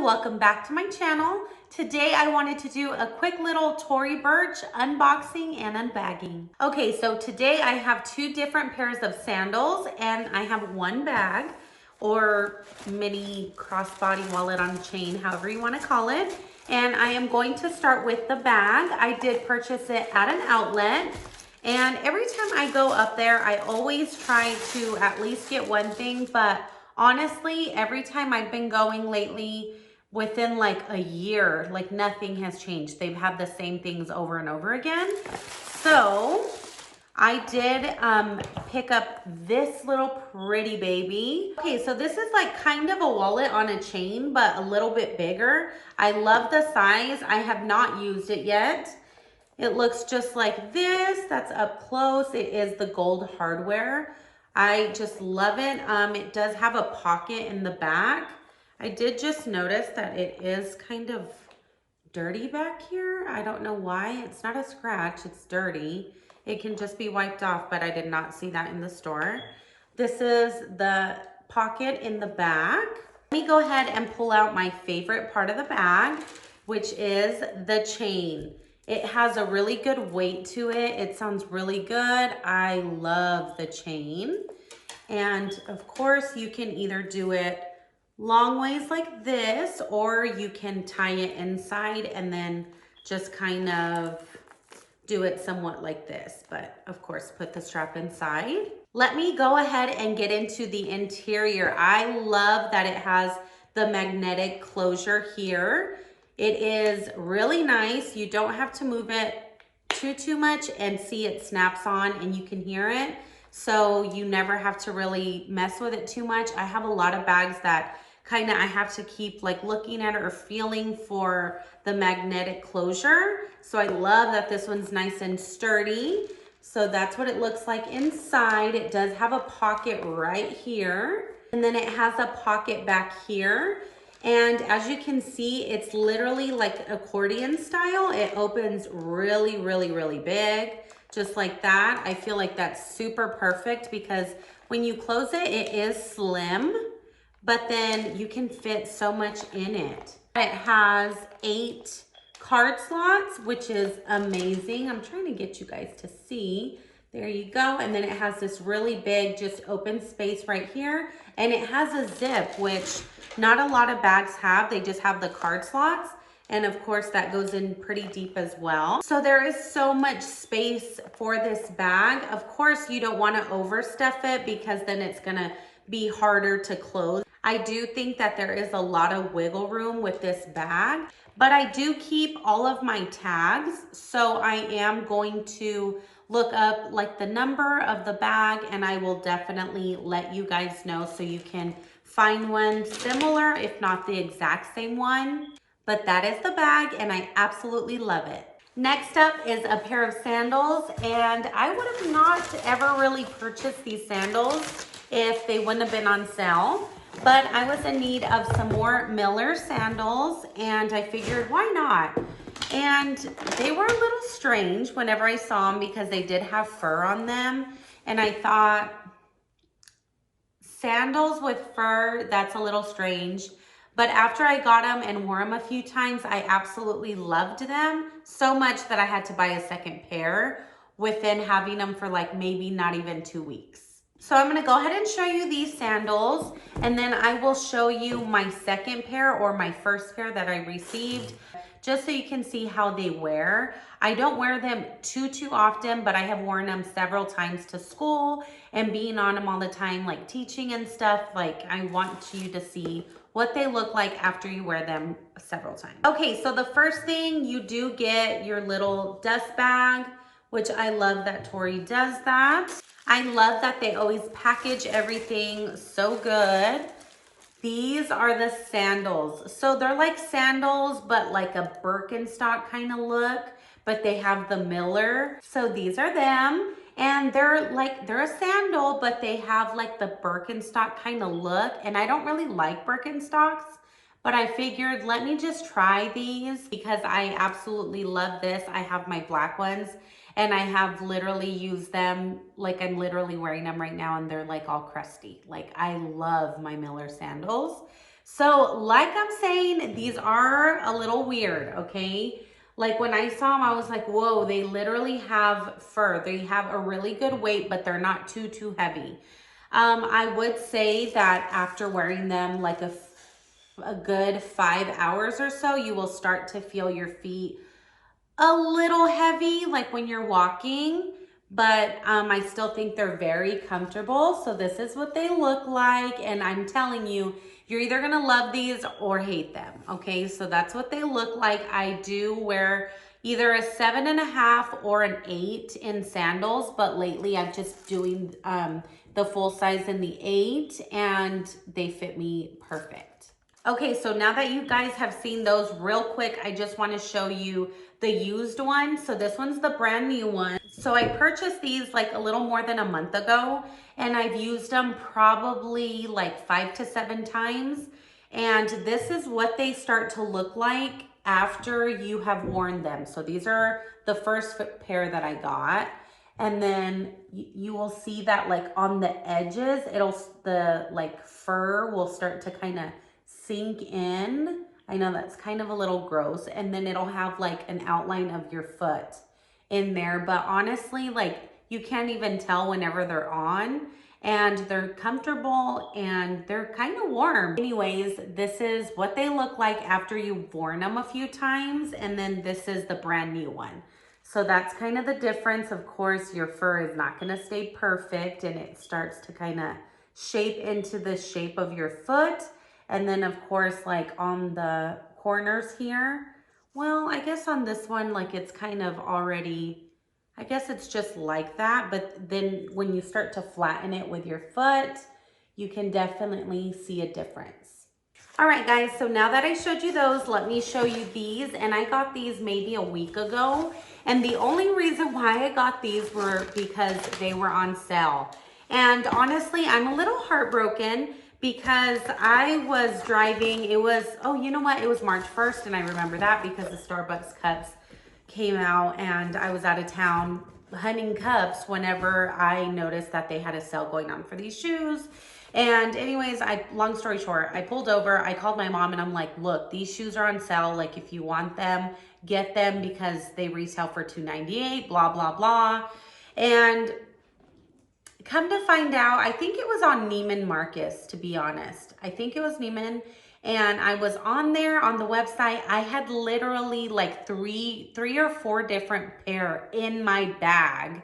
welcome back to my channel. Today I wanted to do a quick little Tory Burch unboxing and unbagging. Okay, so today I have two different pairs of sandals and I have one bag or mini crossbody wallet on chain, however you want to call it. And I am going to start with the bag. I did purchase it at an outlet. And every time I go up there, I always try to at least get one thing, but honestly, every time I've been going lately, within like a year, like nothing has changed. They've had the same things over and over again. So I did pick up this little pretty baby. Okay, so this is like kind of a wallet on a chain, but a little bit bigger. I love the size. I have not used it yet. It looks just like this. That's up close. It is the gold hardware. I just love it. It does have a pocket in the back. I did just notice that it is kind of dirty back here. I don't know why. It's not a scratch, it's dirty. It can just be wiped off, but I did not see that in the store. This is the pocket in the back. Let me go ahead and pull out my favorite part of the bag, which is the chain. It has a really good weight to it. It sounds really good. I love the chain. And of course you can either do it long ways like this, or you can tie it inside and then just kind of do it somewhat like this. But of course, put the strap inside. Let me go ahead and get into the interior. I love that it has the magnetic closure here. It is really nice. You don't have to move it too much, and see it snaps on and you can hear it. So you never have to really mess with it too much. I have a lot of bags that kind of I have to keep like looking at it or feeling for the magnetic closure. So I love that this one's nice and sturdy. So that's what it looks like inside. It does have a pocket right here, and then it has a pocket back here. And as you can see, it's literally like accordion style. It opens really, really, really big, just like that. I feel like that's super perfect because when you close it, it is slim, but then you can fit so much in it. It has 8 card slots, which is amazing. I'm trying to get you guys to see. There you go. And then it has this really big, just open space right here. And it has a zip, which not a lot of bags have. They just have the card slots. And of course that goes in pretty deep as well. So there is so much space for this bag. Of course, you don't want to overstuff it because then it's gonna be harder to close. I do think that there is a lot of wiggle room with this bag, but I do keep all of my tags. So I am going to look up like the number of the bag, and I will definitely let you guys know so you can find one similar, if not the exact same one. But that is the bag and I absolutely love it. Next up is a pair of sandals, and I would have not ever really purchased these sandals if they wouldn't have been on sale. But I was in need of some more Miller sandals and I figured why not? And they were a little strange whenever I saw them because they did have fur on them. And I thought, sandals with fur, that's a little strange. But after I got them and wore them a few times, I absolutely loved them so much that I had to buy a second pair within having them for like maybe not even 2 weeks. So I'm gonna go ahead and show you these sandals, and then I will show you my second pair or my first pair that I received, just so you can see how they wear. I don't wear them too often, but I have worn them several times to school and being on them all the time, like teaching and stuff. Like I want you to see what they look like after you wear them several times. Okay, so the first thing, you do get your little dust bag, which I love that Tory does that. I love that they always package everything so good. These are the sandals. So they're like sandals, but like a Birkenstock kind of look, but they have the Miller. So these are them. And they're a sandal, but they have like the Birkenstock kind of look. And I don't really like Birkenstocks, but I figured let me just try these because I absolutely love this. I have my black ones and I have literally used them, like I'm literally wearing them right now and they're like all crusty. Like I love my Miller sandals. So like I'm saying, these are a little weird, okay? Like when I saw them, I was like, whoa, they literally have fur. They have a really good weight, but they're not too heavy. I would say that after wearing them like a good 5 hours or so, you will start to feel your feet a little heavy, like when you're walking, but I still think they're very comfortable. So this is what they look like. And I'm telling you, you're either gonna love these or hate them. Okay, so that's what they look like. I do wear either a 7.5 or an 8 in sandals, but lately I'm just doing the full size in the 8 and they fit me perfect. Okay, so now that you guys have seen those real quick, I just want to show you the used one. So this one's the brand new one. So I purchased these like a little more than a month ago, and I've used them probably like 5 to 7 times. And this is what they start to look like after you have worn them. So these are the first pair that I got. And then you will see that like on the edges, the like fur will start to kind of sink in. I know that's kind of a little gross. And then it'll have like an outline of your foot in there. But honestly, like you can't even tell whenever they're on, and they're comfortable and they're kind of warm. Anyways, this is what they look like after you've worn them a few times. And then this is the brand new one. So that's kind of the difference. Of course, your fur is not going to stay perfect, and it starts to kind of shape into the shape of your foot. And then of course, like on the corners here, well, I guess on this one, like it's kind of already, I guess it's just like that. But then when you start to flatten it with your foot, you can definitely see a difference. All right, guys, so now that I showed you those, let me show you these. And I got these maybe a week ago. And the only reason why I got these were because they were on sale. And honestly, I'm a little heartbroken because I was driving. It was, oh, you know what? It was March 1st, and I remember that because the Starbucks cups came out, and I was out of town hunting cups whenever I noticed that they had a sale going on for these shoes. And anyways, long story short, I pulled over, I called my mom, and I'm like, look, these shoes are on sale. Like, if you want them, get them because they retail for $2.98, blah, blah, blah. And come to find out, I think it was on Neiman Marcus, to be honest. I think it was Neiman, and I was on there on the website. I had literally like three or four different pair in my bag.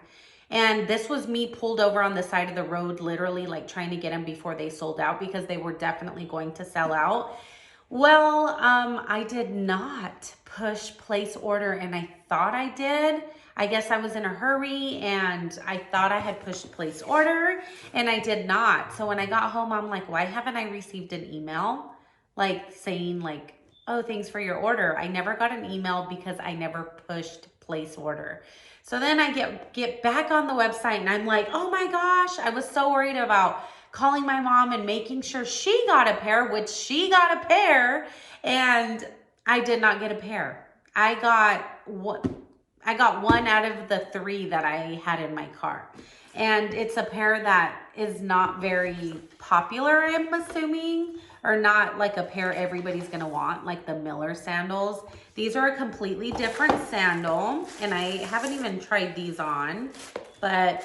And this was me pulled over on the side of the road, literally like trying to get them before they sold out because they were definitely going to sell out. Well, I did not push place order, and I thought I did. I guess I was in a hurry and I thought I had pushed place order, and I did not. So when I got home, I'm like, why haven't I received an email like saying like, oh, thanks for your order? I never got an email because I never pushed place order. So then I get back on the website, and I'm like, oh my gosh, I was so worried about calling my mom and making sure she got a pair, which she got a pair, and I did not get a pair. I got one out of the 3 that I had in my car. And it's a pair that is not very popular, I'm assuming, or not like a pair everybody's gonna want, like the Miller sandals. These are a completely different sandal, and I haven't even tried these on, but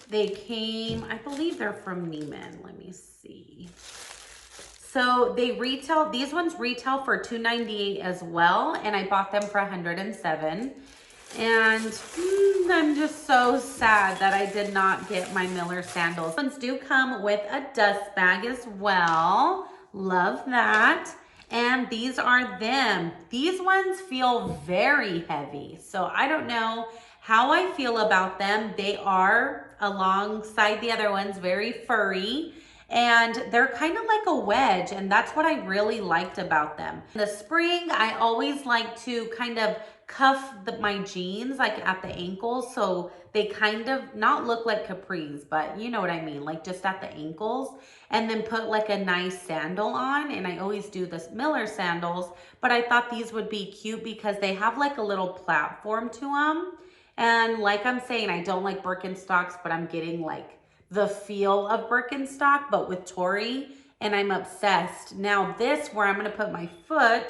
they came, I believe they're from Neiman. Let me see. So these ones retail for $2.98 as well, and I bought them for $107. And I'm just so sad that I did not get my Miller sandals. These ones do come with a dust bag as well. Love that. And these are them. These ones feel very heavy. So I don't know how I feel about them. They are, alongside the other ones, very furry. And they're kind of like a wedge, and that's what I really liked about them. In the spring, I always like to kind of cuff my jeans like at the ankles, so they kind of not look like capris, but you know what I mean, like just at the ankles, and then put like a nice sandal on. And I always do this Miller sandals, but I thought these would be cute because they have like a little platform to them. And like I'm saying, I don't like Birkenstocks, but I'm getting like the feel of Birkenstock, but with Tory, and I'm obsessed. Now this, where I'm gonna put my foot,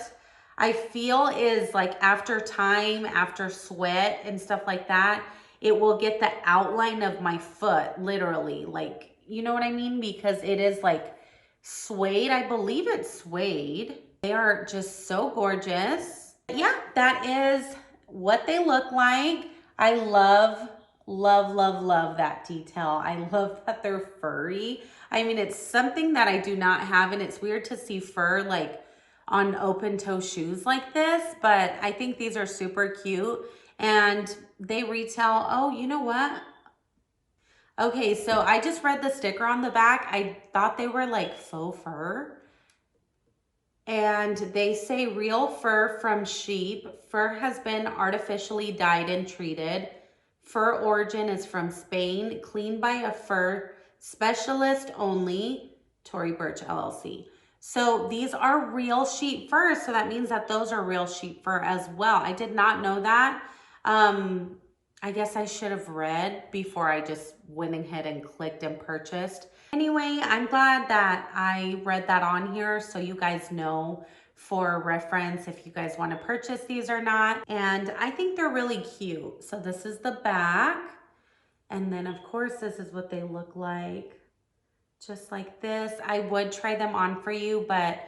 I feel is like after time, after sweat and stuff like that, it will get the outline of my foot, literally. Like, you know what I mean? Because it is like suede. I believe it's suede. They are just so gorgeous. Yeah, that is what they look like. I love, love, love, love that detail. I love that they're furry. I mean, it's something that I do not have, and it's weird to see fur like on open toe shoes like this, but I think these are super cute, and they retail, oh, you know what? Okay, so I just read the sticker on the back. I thought they were like faux fur. And they say real fur from sheep. Fur has been artificially dyed and treated. Fur origin is from Spain, cleaned by a fur specialist only, Tory Burch LLC. So these are real sheep fur. So that means that those are real sheep fur as well. I did not know that. I guess I should have read before I just went ahead and clicked and purchased. Anyway, I'm glad that I read that on here so you guys know for reference if you guys want to purchase these or not. And I think they're really cute. So this is the back. And then of course this is what they look like. Just like this. I would try them on for you, but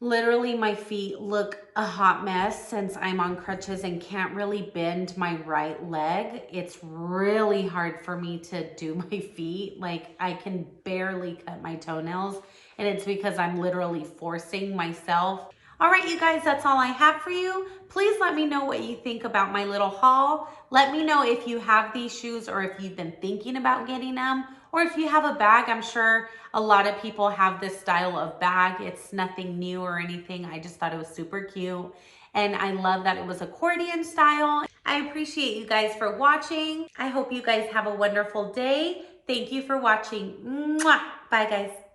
literally my feet look a hot mess since I'm on crutches and can't really bend my right leg. It's really hard for me to do my feet. Like I can barely cut my toenails, and it's because I'm literally forcing myself. All right, you guys, that's all I have for you. Please let me know what you think about my little haul. Let me know if you have these shoes or if you've been thinking about getting them, or if you have a bag. I'm sure a lot of people have this style of bag. It's nothing new or anything. I just thought it was super cute. And I love that it was accordion style. I appreciate you guys for watching. I hope you guys have a wonderful day. Thank you for watching. Mwah! Bye, guys.